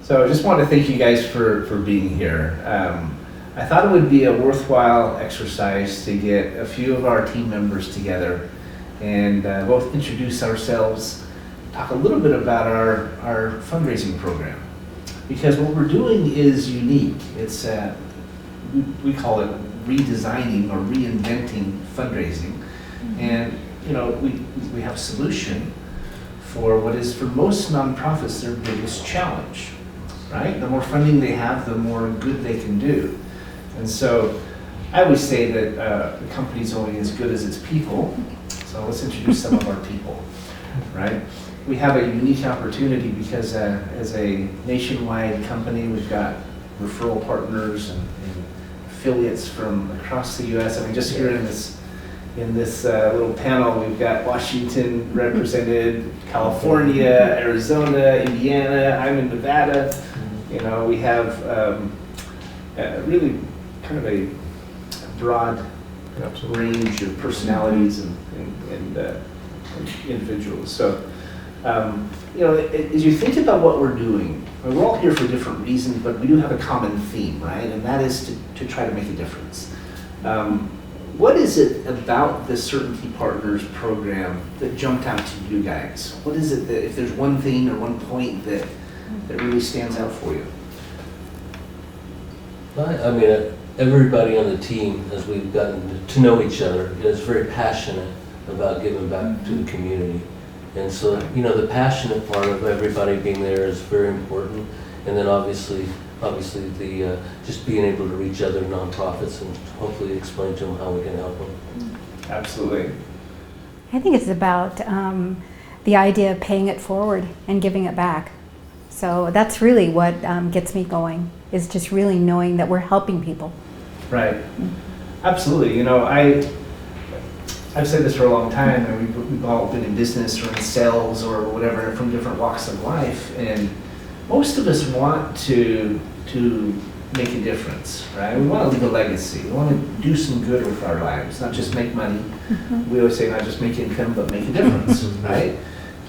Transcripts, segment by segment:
So I just want to thank you guys for being here. I thought it would be a worthwhile exercise to get a few of our team members together and both introduce ourselves, talk a little bit about our fundraising program. Because what we're doing is unique. It's, we call it redesigning or reinventing fundraising. Mm-hmm. And you know, we have a solution for what is, for most nonprofits, their biggest challenge, right? The more funding they have, the more good they can do. And so I always say that the company's only as good as its people. So let's introduce some of our people, right? We have a unique opportunity because as a nationwide company, we've got referral partners and affiliates from across the U.S. I mean, just here in this little panel, we've got Washington represented, California, Arizona, Indiana. I'm in Nevada. You know, we have really kind of a broad range of personalities and individuals. So, you know, as you think about what we're doing, we're all here for different reasons, but we do have a common theme, right? And that is to try to make a difference. What is it about the Certainty Partners program that jumped out to you guys? What is it that, if there's one thing or one point that really stands out for you? I mean, everybody on the team, as we've gotten to know each other, is very passionate about giving back to the community. And so, you know, the passionate part of everybody being there is very important. And then obviously the just being able to reach other nonprofits and hopefully explain to them how we can help them. Absolutely. I think it's about the idea of paying it forward and giving it back. So that's really what gets me going, is just really knowing that we're helping people. Right. Absolutely. You know, I've said this for a long time, and we've all been in business or in sales or whatever from different walks of life, and most of us want to make a difference, right? We want to leave a legacy. We want to do some good with our lives, not just make money. Mm-hmm. We always say not just make income, but make a difference, right?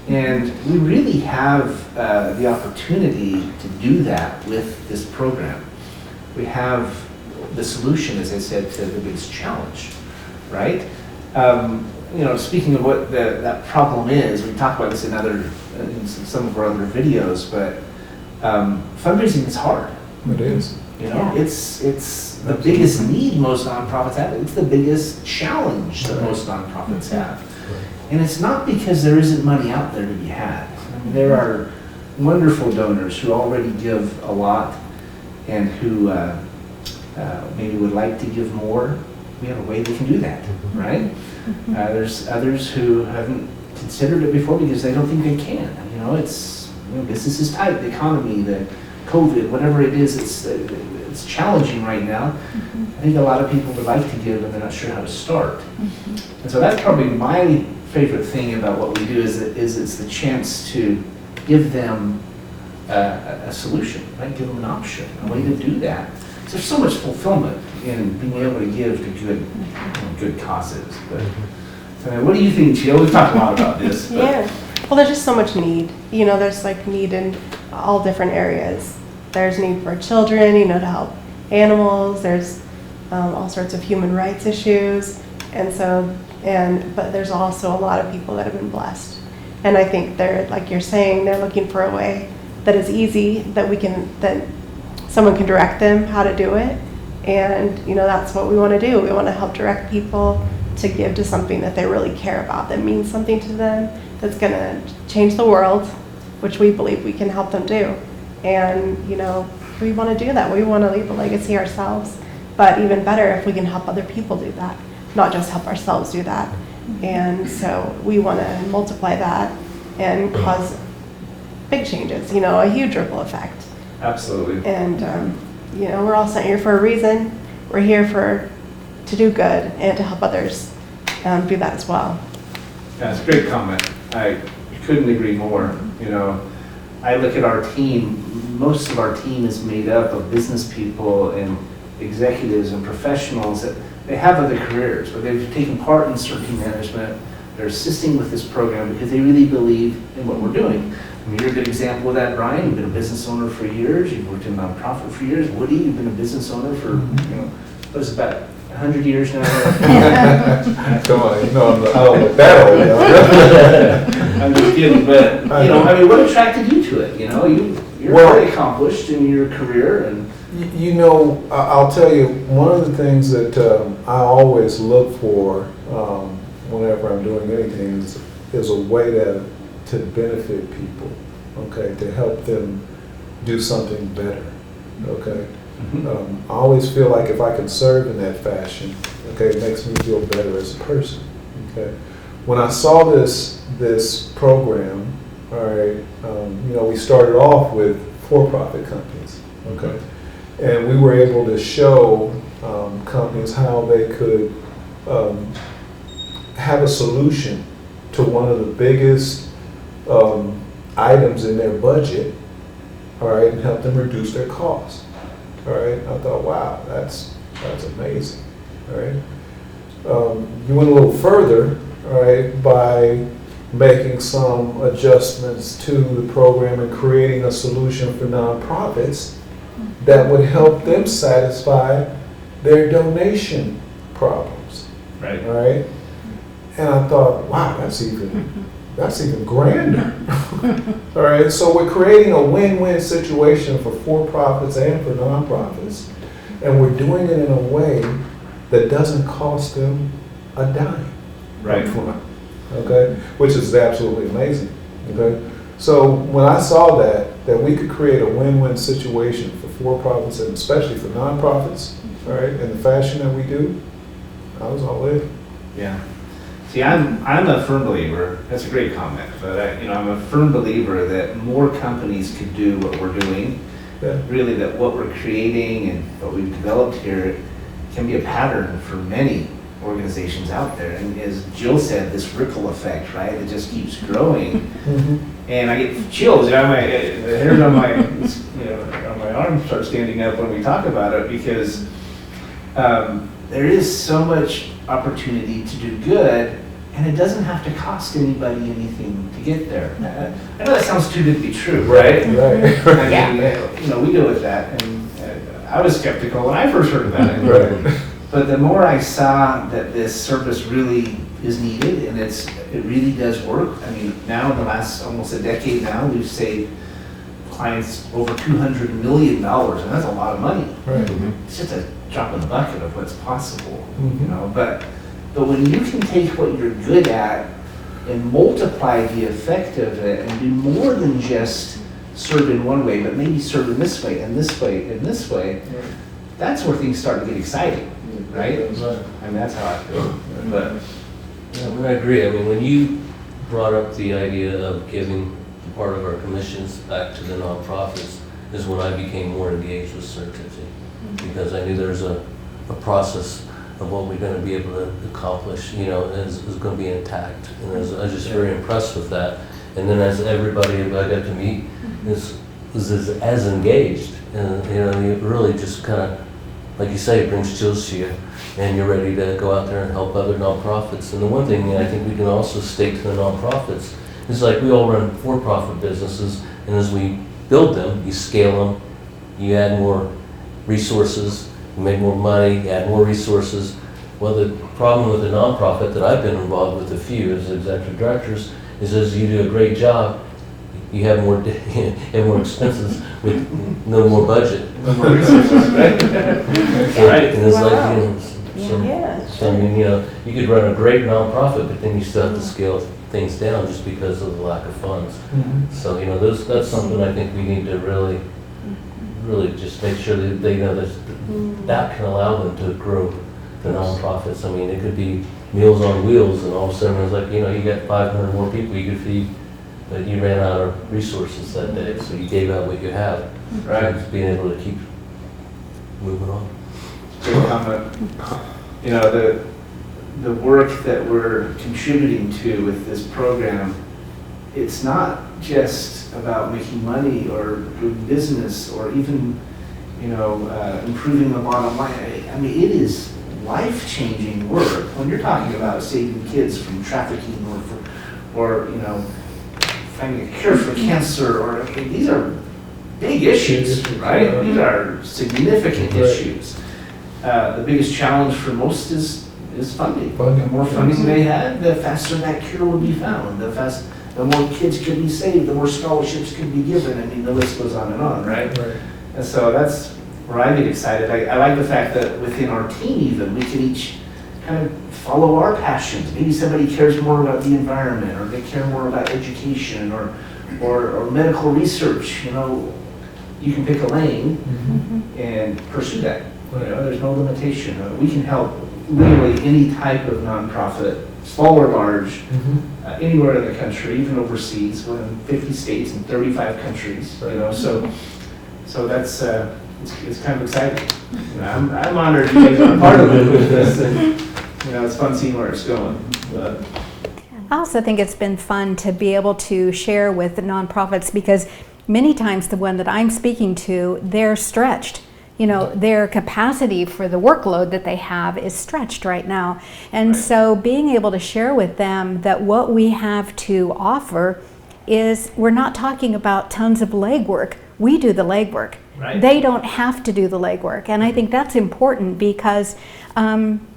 And we really have the opportunity to do that with this program. We have the solution, as I said, to the biggest challenge, right? You know, speaking of what that problem is, we talk about this in some of our other videos, but fundraising is hard. It is. You know, it's the biggest need most nonprofits have. It's the biggest challenge that most nonprofits have. And it's not because there isn't money out there to be had. I mean, there are wonderful donors who already give a lot and who maybe would like to give more. We have a way they can do that, right? There's others who haven't considered it before because they don't think they can. You know, business is tight, the economy, the COVID, whatever it is, it's challenging right now. I think a lot of people would like to give, and they're not sure how to start. And so that's probably my favorite thing about what we do is it's the chance to give them a solution, right? Give them an option, a way to do that. So there's so much fulfillment in being able to give to good causes. But what do you think, Jill? We've talked a lot about this. But. Yeah. Well, there's just so much need. You know, there's like need in all different areas. There's need for children, you know, to help animals. There's all sorts of human rights issues, but there's also a lot of people that have been blessed. And I think they're, like you're saying, they're looking for a way that is easy, that someone can direct them how to do it. And, you know, that's what we want to do. We want to help direct people to give to something that they really care about, that means something to them, that's going to change the world, which we believe we can help them do. And, you know, we want to do that. We want to leave a legacy ourselves, but even better if we can help other people do that, not just help ourselves do that. And so we want to multiply that and cause big changes, you know, a huge ripple effect. Absolutely. And, you know, we're all sent here for a reason. We're here to do good and to help others do that as well. That's a great comment. I couldn't agree more. You know, I look at our team, most of our team is made up of business people and executives and professionals that they have other careers, but they've taken part in Certainty management. They're assisting with this program because they really believe in what we're doing. I mean, you're a good example of that, Brian. You've been a business owner for years. You've worked in a nonprofit for years. Woody, you've been a business owner for, what is it, about 100 years now? Come on, you know, I don't look that old. I'm just kidding, but, I mean, what attracted you to it? You're very accomplished in your career, and I'll tell you, one of the things that I always look for whenever I'm doing anything is a way to benefit people, okay, to help them do something better, okay. I always feel like if I can serve in that fashion, okay, it makes me feel better as a person, okay. When I saw this program, all right, we started off with for-profit companies, okay, and we were able to show companies how they could have a solution to one of the biggest items in their budget, all right, and help them reduce their costs. All right, I thought, wow, that's amazing. All right, you went a little further, all right, by making some adjustments to the program and creating a solution for nonprofits that would help them satisfy their donation problems. right. All right, and I thought, wow, that's even grander. All right, so we're creating a win-win situation for for-profits and for nonprofits, and we're doing it in a way that doesn't cost them a dime. Right. upfront, okay, which is absolutely amazing. Okay, so when I saw that we could create a win-win situation for for-profits and especially for nonprofits, all right, in the fashion that we do, I was all in. Yeah. See, I'm a firm believer, that's a great comment, but I'm a firm believer that more companies could do what we're doing. Yeah. Really, that what we're creating and what we've developed here can be a pattern for many organizations out there. And as Jill said, this ripple effect, right? It just keeps growing. Mhm. And I get chills, the hairs on my arms start standing up when we talk about it, because there is so much opportunity to do good, and it doesn't have to cost anybody anything to get there. I know that sounds too good to be true, right? Right. I mean, we go with that, and I was skeptical when I first heard about it. Right. But the more I saw that this service really is needed, and it really does work. I mean, now in the last almost a decade now, we've saved clients over $200 million, and that's a lot of money. Right. It's just a drop in the bucket of what's possible, Mhm. But when you can take what you're good at and multiply the effect of it and do more than just serve in one way, but maybe serve in this way and this way and this way, that's where things start to get exciting, right? I mean, that's how I feel. But I agree. I mean, when you brought up the idea of giving part of our commissions back to the nonprofits is when I became more engaged with Certainty, because I knew there's a process of what we're going to be able to accomplish, is going to be intact. And I was just very impressed with that. And then as everybody I got to meet is as engaged, and you really just kind of, like you say, it brings chills to you, and you're ready to go out there and help other nonprofits. And the one thing I think we can also state to the nonprofits is, like, we all run for-profit businesses, and as we build them, you scale them, you add more resources, you make more money, you add more resources. Well, the problem with the nonprofit that I've been involved with a few as executive directors is, as you do a great job, you have more expenses with no more budget. no more resources, right? Right. And it's like, Yeah. so I mean, you could run a great nonprofit, but then you still have to scale things down just because of the lack of funds. Mhm. So, that's something I think we need to really just make sure that they know that can allow them to grow the nonprofits. I mean, it could be Meals on Wheels, and all of a sudden it's like, you got 500 more people you could feed, but you ran out of resources that day, so you gave out what you have. Right. So just being able to keep moving on. Great comment. The work that we're contributing to with this program, it's not just about making money or doing business or even, improving the bottom line. I mean, it is life-changing work when you're talking about saving kids from trafficking or finding a cure for cancer, or I mean, these are big issues, right? These are significant issues. The biggest challenge for most is funding. The more funding they had, the faster that cure would be found. The more kids could be saved, the more scholarships could be given. I mean, the list goes on, right? And so that's where I get excited. I like the fact that within our team even, we can each kind of follow our passions. Maybe somebody cares more about the environment, or they care more about education, or medical research. You know, you can pick a lane and pursue that. You know, there's no limitation. We can help literally any type of nonprofit, small or large, anywhere in the country, even overseas. We're in 50 states and 35 countries. You know, so that's it's kind of exciting. You know, I'm honored you guys are a part of it with this, and you know, it's fun seeing where it's going. But I also think it's been fun to be able to share with the nonprofits, because many times the one that I'm speaking to, they're stretched. You know, their capacity for the workload that they have is stretched right now. And so being able to share with them that what we have to offer is, we're not talking about tons of legwork. We do the legwork. They don't have to do the legwork. And I think that's important, because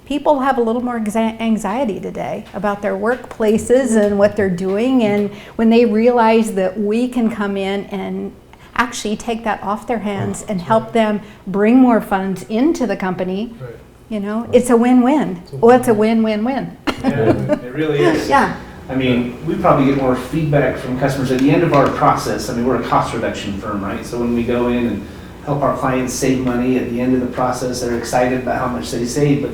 people have a little more anxiety today about their workplaces and what they're doing. And when they realize that we can come in and actually take that off their hands and help them bring more funds into the company, you know, it's a win-win. Well, it's a win-win-win. Yeah, it really is. Yeah. I mean, we probably get more feedback from customers at the end of our process. I mean, we're a cost reduction firm, right? So when we go in and help our clients save money at the end of the process, they're excited about how much they save, but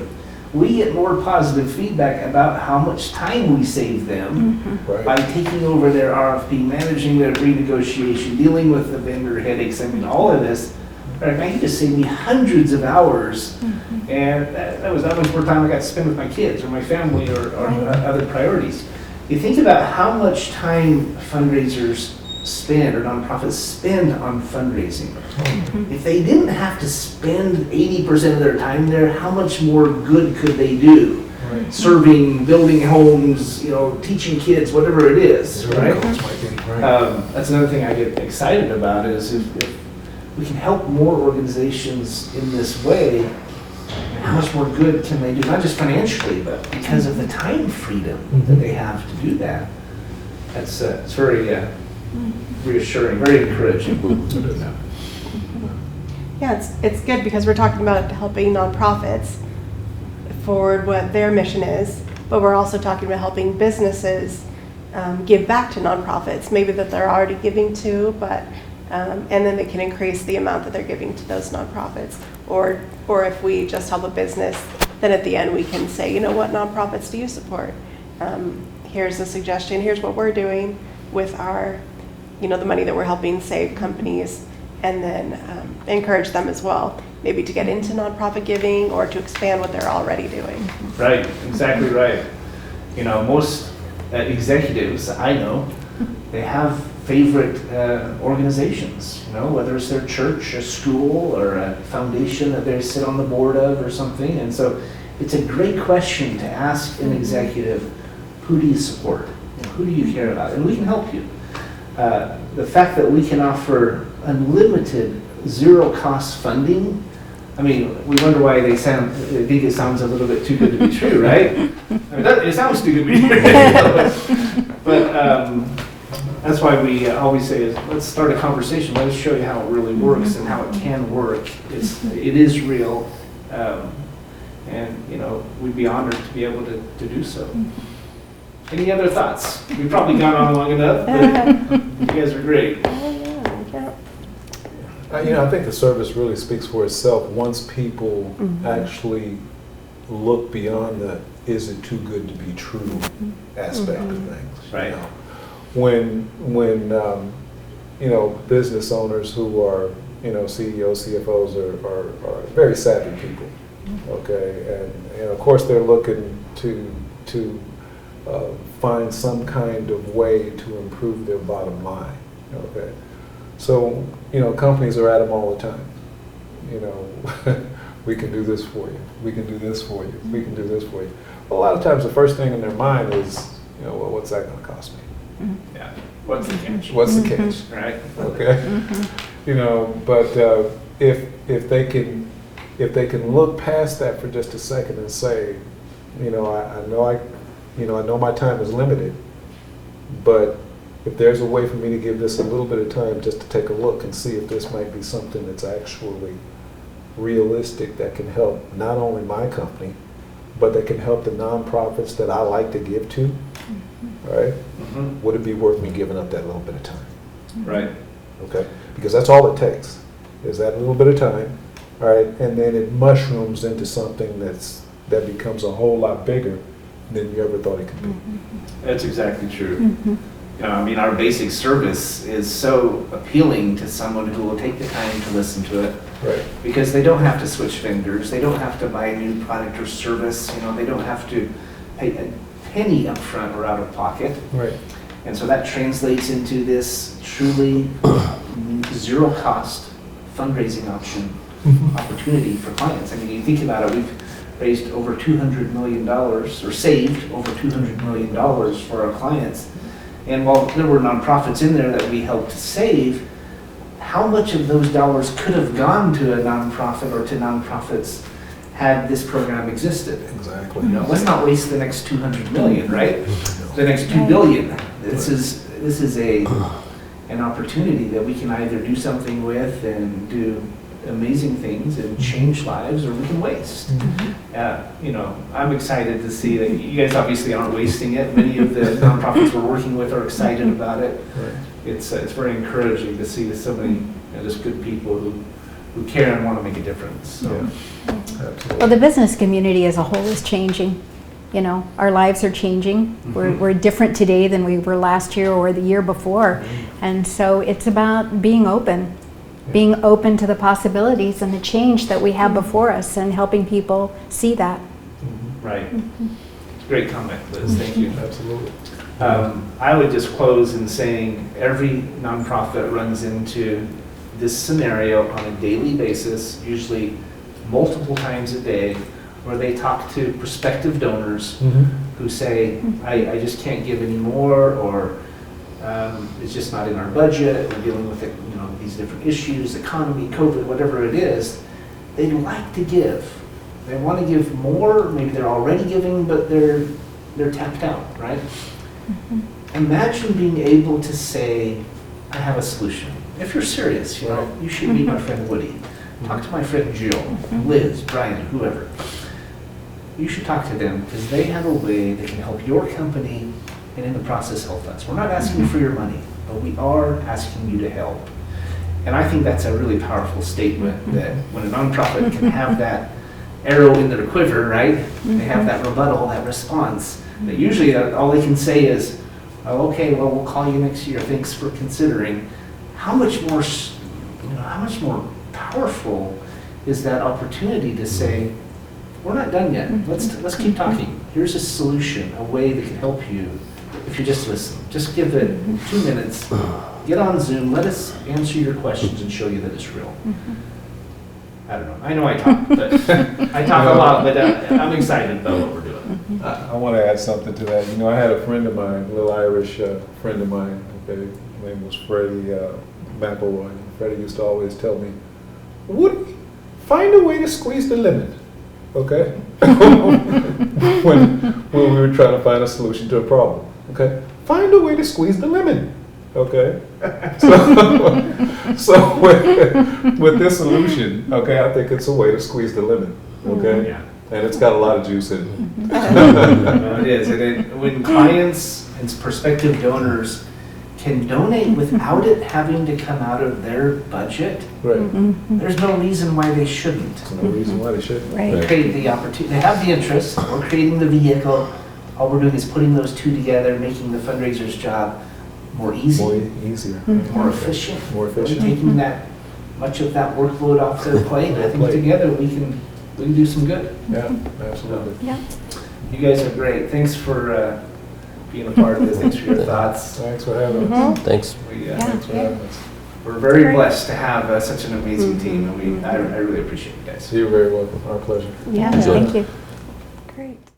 we get more positive feedback about how much time we save them by taking over their RFP, managing their renegotiation, dealing with the vendor headaches. I mean, all of this. Right, man, you just saved me hundreds of hours, and that was much more time I got to spend with my kids or my family or other priorities. You think about how much time fundraisers spend, or nonprofits spend, on fundraising. If they didn't have to spend 80% of their time there, how much more good could they do? Serving, building homes, you know, teaching kids, whatever it is, right? That's another thing I get excited about, is if we can help more organizations in this way, how much more good can they do? Not just financially, but because of the time freedom that they have to do that. That's it's very reassuring, very encouraging. Yeah, it's good, because we're talking about helping nonprofits forward what their mission is, but we're also talking about helping businesses give back to nonprofits, maybe that they're already giving to, but and then they can increase the amount that they're giving to those nonprofits. Or if we just help a business, then at the end we can say, you know, what nonprofits do you support? Here's a suggestion, here's what we're doing with our, you know, the money that we're helping save companies, and then encourage them as well, maybe to get into nonprofit giving or to expand what they're already doing. Right, exactly right. You know, most executives I know, they have favorite organizations, you know, whether it's their church, a school, or a foundation that they sit on the board of or something. And so it's a great question to ask an executive, who do you support? And who do you care about? And we can help you. The fact that we can offer unlimited, zero-cost funding, I mean, we wonder why they think it sounds a little bit too good to be true, right? I mean, it sounds too good to be true. but that's why we always say, let's start a conversation. Let us show you how it really works and how it can work. It is real, and you know, we'd be honored to be able to do so. Any other thoughts? We've probably gone on long enough, but you guys are great. You know, I think the service really speaks for itself once people actually look beyond the "is it too good to be true" aspect of things. Right. You know? When you know, business owners who are, you know, CEOs, CFOs are very savvy people, okay, and of course they're looking to find some kind of way to improve their bottom line, okay. So, you know, companies are at them all the time. You know, we can do this for you. We can do this for you. We can do this for you. Well, a lot of times the first thing in their mind is, you know, well, what's that going to cost me? Yeah. What's the catch? What's the catch? Right? Okay? You know, but if they can look past that for just a second and say, you know, I know my time is limited, but if there's a way for me to give this a little bit of time just to take a look and see if this might be something that's actually realistic that can help not only my company, but that can help the nonprofits that I like to give to, right? Mhm. Would it be worth me giving up that little bit of time? Right. Okay? Because that's all it takes, is that little bit of time, all right? And then it mushrooms into something that becomes a whole lot bigger than you ever thought it could be. That's exactly true. You know, I mean, our basic service is so appealing to someone who will take the time to listen to it, Right. because they don't have to switch vendors, they don't have to buy a new product or service, you know, they don't have to pay a penny upfront or out of pocket. Right. And so that translates into this truly zero cost fundraising opportunity for clients. I mean, you think about it, we've raised over $200 million, or saved over $200 million for our clients. And while there were nonprofits in there that we helped save, how much of those dollars could have gone to a nonprofit or to nonprofits had this program existed? Exactly. You know, let's not waste the next 200 million, right? The next 2 billion. This is an opportunity that we can either do something with and do amazing things and change lives, or we can waste. You know, I'm excited to see that you guys obviously aren't wasting it. Many of the nonprofits we're working with are excited about it. Right. It's very encouraging to see so many, you know, just good people who care and want to make a difference. So. Yeah. Absolutely. Well, the business community as a whole is changing. You know, our lives are changing. We're different today than we were last year or the year before. And so it's about being open to the possibilities and the change that we have before us, and helping people see that. Right. Great comment, Liz. Thank you. Absolutely. I would just close in saying every nonprofit runs into this scenario on a daily basis, usually multiple times a day, where they talk to prospective donors who say, I just can't give any more, or it's just not in our budget, we're dealing with it, you know, these different issues, economy, COVID, whatever it is. They'd like to give. They want to give more, maybe they're already giving, but they're tapped out, right? Imagine being able to say, I have a solution. If you're serious, you know, you should meet my friend Woody. Talk to my friend Jill, Liz, Brian, whoever. You should talk to them, because they have a way that can help your company, and in the process help us. We're not asking for your money, but we are asking you to help. And I think that's a really powerful statement, that when a nonprofit can have that arrow in their quiver, right? They have that rebuttal, that response. That usually all they can say is, oh, okay, well, we'll call you next year. Thanks for considering. How much more powerful is that opportunity to say, we're not done yet. Let's keep talking. Here's a solution, a way that can help you if you just listen. Just give it 2 minutes. Get on Zoom. Let us answer your questions and show you that it's real. I don't know. I know I talk, but I talk a lot, but I'm excited about what we're doing. I want to add something to that. You know, I had a friend of mine, a little Irish friend of mine, okay, his name was Freddie McElroy. Freddie used to always tell me, Woody, find a way to squeeze the lemon, okay? when we were trying to find a solution to a problem, okay? Find a way to squeeze the lemon, okay? So with this solution, okay, I think it's a way to squeeze the lemon, okay? Yeah. And it's got a lot of juice in it. It is. And when clients and prospective donors can donate without it having to come out of their budget, Right. there's no reason why they shouldn't. There's no reason why they shouldn't. Right. Create the opportunity. They have the interest. We're creating the vehicle. All we're doing is putting those two together, making the fundraiser's job more easy, More easier. more efficient. More efficient. Taking that much of that workload off their plate. I think together we can do some good. Yeah, absolutely. Yeah. You guys are great. Thanks for being a part of this. Thanks for your thoughts. Thanks for having us. Thanks. Thanks for having us. We're very Great. blessed to have such an amazing team, and I really appreciate you guys. You're very welcome. Our pleasure. Yeah, Enjoy. thank you.